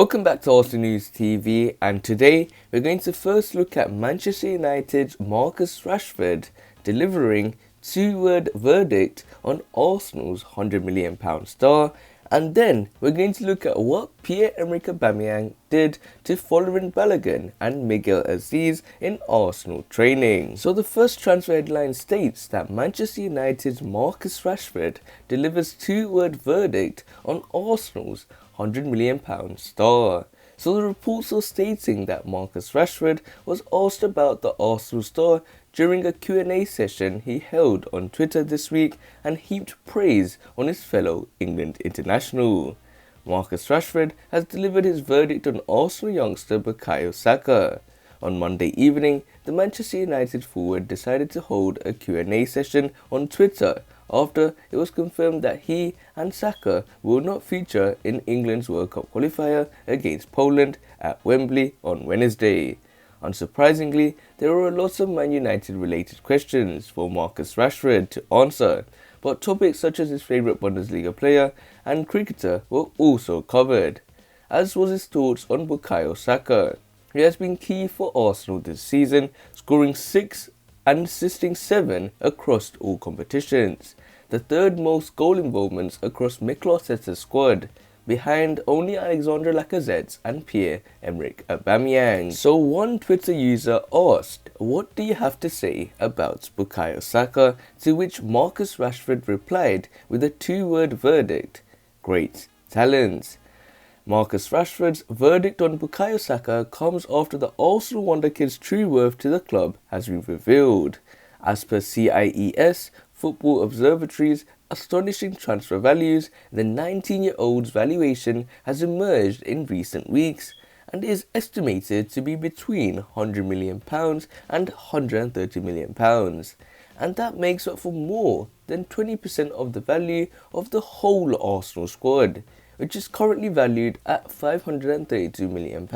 Welcome back to Arsenal News TV, and today we're going to first look at Manchester United's Marcus Rashford delivering two-word verdict on Arsenal's £100 million star, and then we're going to look at what Pierre-Emerick Aubameyang did to following Balogun and Miguel Aziz in Arsenal training. So the first transfer headline states that Manchester United's Marcus Rashford delivers two-word verdict on Arsenal's £100 million star. So the reports are stating that Marcus Rashford was asked about the Arsenal star during a Q&A session he held on Twitter this week and heaped praise on his fellow England international. Marcus Rashford has delivered his verdict on Arsenal youngster Bukayo Saka. On Monday evening, the Manchester United forward decided to hold a Q&A session on Twitter after it was confirmed that he and Saka will not feature in England's World Cup qualifier against Poland at Wembley on Wednesday. Unsurprisingly, there were lots of Man United related questions for Marcus Rashford to answer, but topics such as his favourite Bundesliga player and cricketer were also covered, as was his thoughts on Bukayo Saka. He has been key for Arsenal this season, scoring 6 and assisting 7 across all competitions, the third most goal involvements across Mikel Arteta's squad, behind only Alexandre Lacazette and Pierre-Emerick Aubameyang. So one Twitter user asked, "What do you have to say about Bukayo Saka?" To which Marcus Rashford replied with a two-word verdict: "Great talent." Marcus Rashford's verdict on Bukayo Saka comes after the Arsenal wonderkid's true worth to the club has been revealed. As per CIES, Football Observatory's astonishing transfer values, the 19-year-old's valuation has emerged in recent weeks and is estimated to be between £100 million and £130 million. And that makes up for more than 20% of the value of the whole Arsenal squad, which is currently valued at £532 million,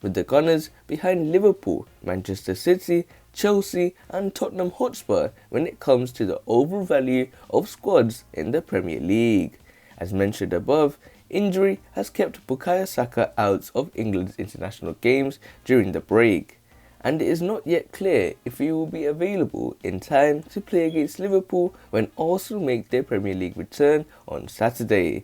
with the Gunners behind Liverpool, Manchester City, Chelsea and Tottenham Hotspur when it comes to the overall value of squads in the Premier League. As mentioned above, injury has kept Bukayo Saka out of England's international games during the break, and it is not yet clear if he will be available in time to play against Liverpool when Arsenal make their Premier League return on Saturday.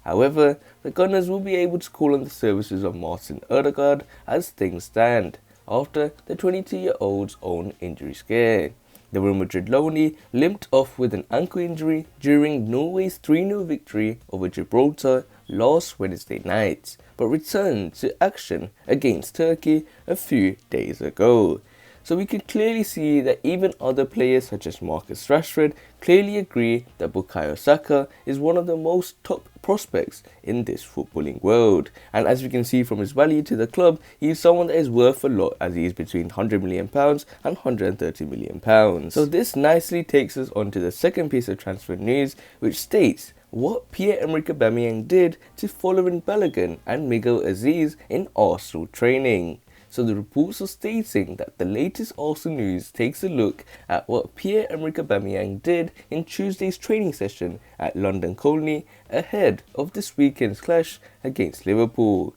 However, the Gunners will be able to call on the services of Martin Ødegaard as things stand, after the 22-year-old's own injury scare. The Real Madrid loanee limped off with an ankle injury during Norway's 3-0 victory over Gibraltar last Wednesday night, but returned to action against Turkey a few days ago. So we can clearly see that even other players such as Marcus Rashford clearly agree that Bukayo Saka is one of the most top prospects in this footballing world. And as we can see from his value to the club, he is someone that is worth a lot, as he is between £100 million and £130 million. So this nicely takes us on to the second piece of transfer news, which states what Pierre-Emerick Aubameyang did to following Balogun and Miguel Aziz in Arsenal training. So the reports are stating that the latest Arsenal news takes a look at what Pierre-Emerick Aubameyang did in Tuesday's training session at London Colney ahead of this weekend's clash against Liverpool.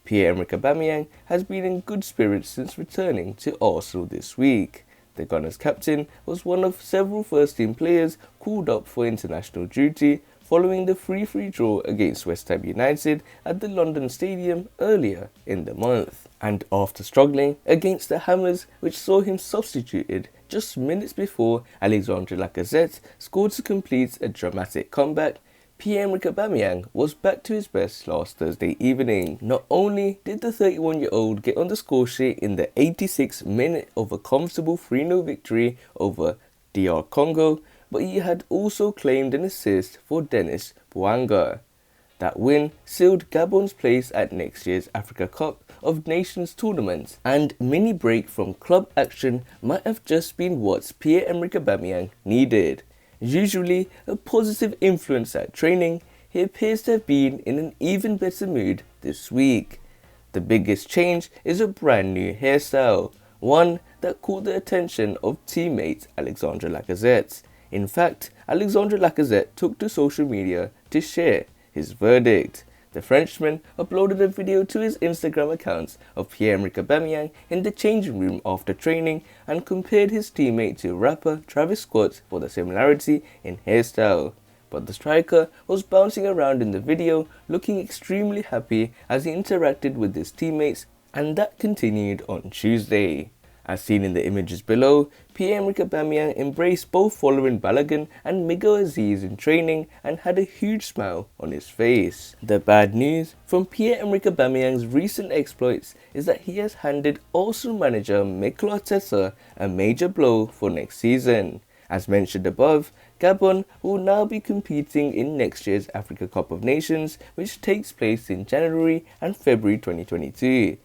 Pierre-Emerick Aubameyang has been in good spirits since returning to Arsenal this week. The Gunners captain was one of several first-team players called up for international duty following the 3-3 draw against West Ham United at the London Stadium earlier in the month. And after struggling against the Hammers, which saw him substituted just minutes before Alexandre Lacazette scored to complete a dramatic comeback, Pierre-Emerick Aubameyang was back to his best last Thursday evening. Not only did the 31-year-old get on the score sheet in the 86th minute of a comfortable 3-0 victory over DR Congo, but he had also claimed an assist for Denis Bouanga. That win sealed Gabon's place at next year's Africa Cup of Nations tournament, and mini break from club action might have just been what Pierre-Emerick Aubameyang needed. Usually a positive influence at training, he appears to have been in an even better mood this week. The biggest change is a brand new hairstyle, one that caught the attention of teammate Alexandre Lacazette. In fact, Alexandre Lacazette took to social media to share his verdict. The Frenchman uploaded a video to his Instagram accounts of Pierre-Emerick Aubameyang in the changing room after training and compared his teammate to rapper Travis Scott for the similarity in hairstyle. But the striker was bouncing around in the video looking extremely happy as he interacted with his teammates, and that continued on Tuesday. As seen in the images below, Pierre-Emerick Aubameyang embraced both following Balogun and Miguel Aziz in training and had a huge smile on his face. The bad news from Pierre-Emerick Aubameyang's recent exploits is that he has handed Arsenal manager Mikel Arteta a major blow for next season. As mentioned above, Gabon will now be competing in next year's Africa Cup of Nations, which takes place in January and February 2022.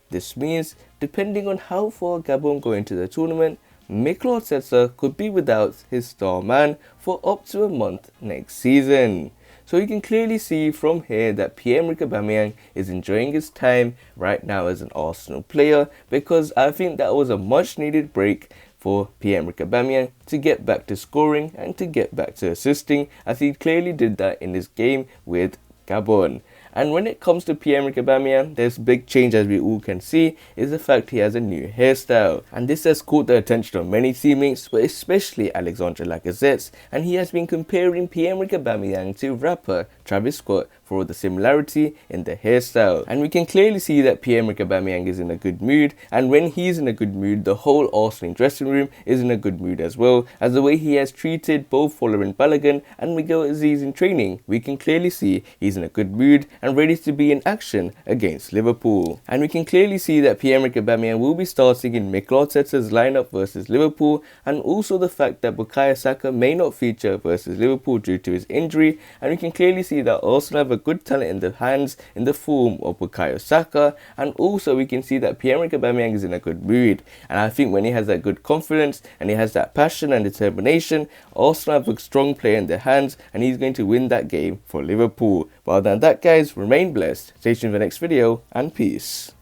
This means, depending on how far Gabon go into the tournament, Mikel Arteta could be without his star man for up to a month next season. So you can clearly see from here that Pierre-Emerick Aubameyang is enjoying his time right now as an Arsenal player, because I think that was a much needed break for Pierre-Emerick Aubameyang to get back to scoring and to get back to assisting, as he clearly did that in his game with Gabon. And when it comes to Pierre-Emerick Aubameyang, there's a big change, as we all can see, is the fact he has a new hairstyle. And this has caught the attention of many teammates, but especially Alexandre Lacazette, and he has been comparing Pierre-Emerick Aubameyang to rapper Travis Scott for the similarity in the hairstyle. And we can clearly see that Pierre-Emerick Aubameyang is in a good mood, and when he's in a good mood, the whole Arsenal dressing room is in a good mood as well, as the way he has treated both following Balogun and Miguel Aziz in training. We can clearly see he's in a good mood and ready to be in action against Liverpool. And we can clearly see that Pierre-Emerick Aubameyang will be starting in Mikel Arteta's lineup versus Liverpool, and also the fact that Bukayo Saka may not feature versus Liverpool due to his injury. And we can clearly see that Arsenal have a good talent in the hands in the form of Bukayo Saka, and also we can see that Pierre-Emerick Aubameyang is in a good mood. And I think when he has that good confidence and he has that passion and determination, Arsenal have a strong player in their hands and he's going to win that game for Liverpool. But other than that, guys, remain blessed, stay tuned for the next video, and peace.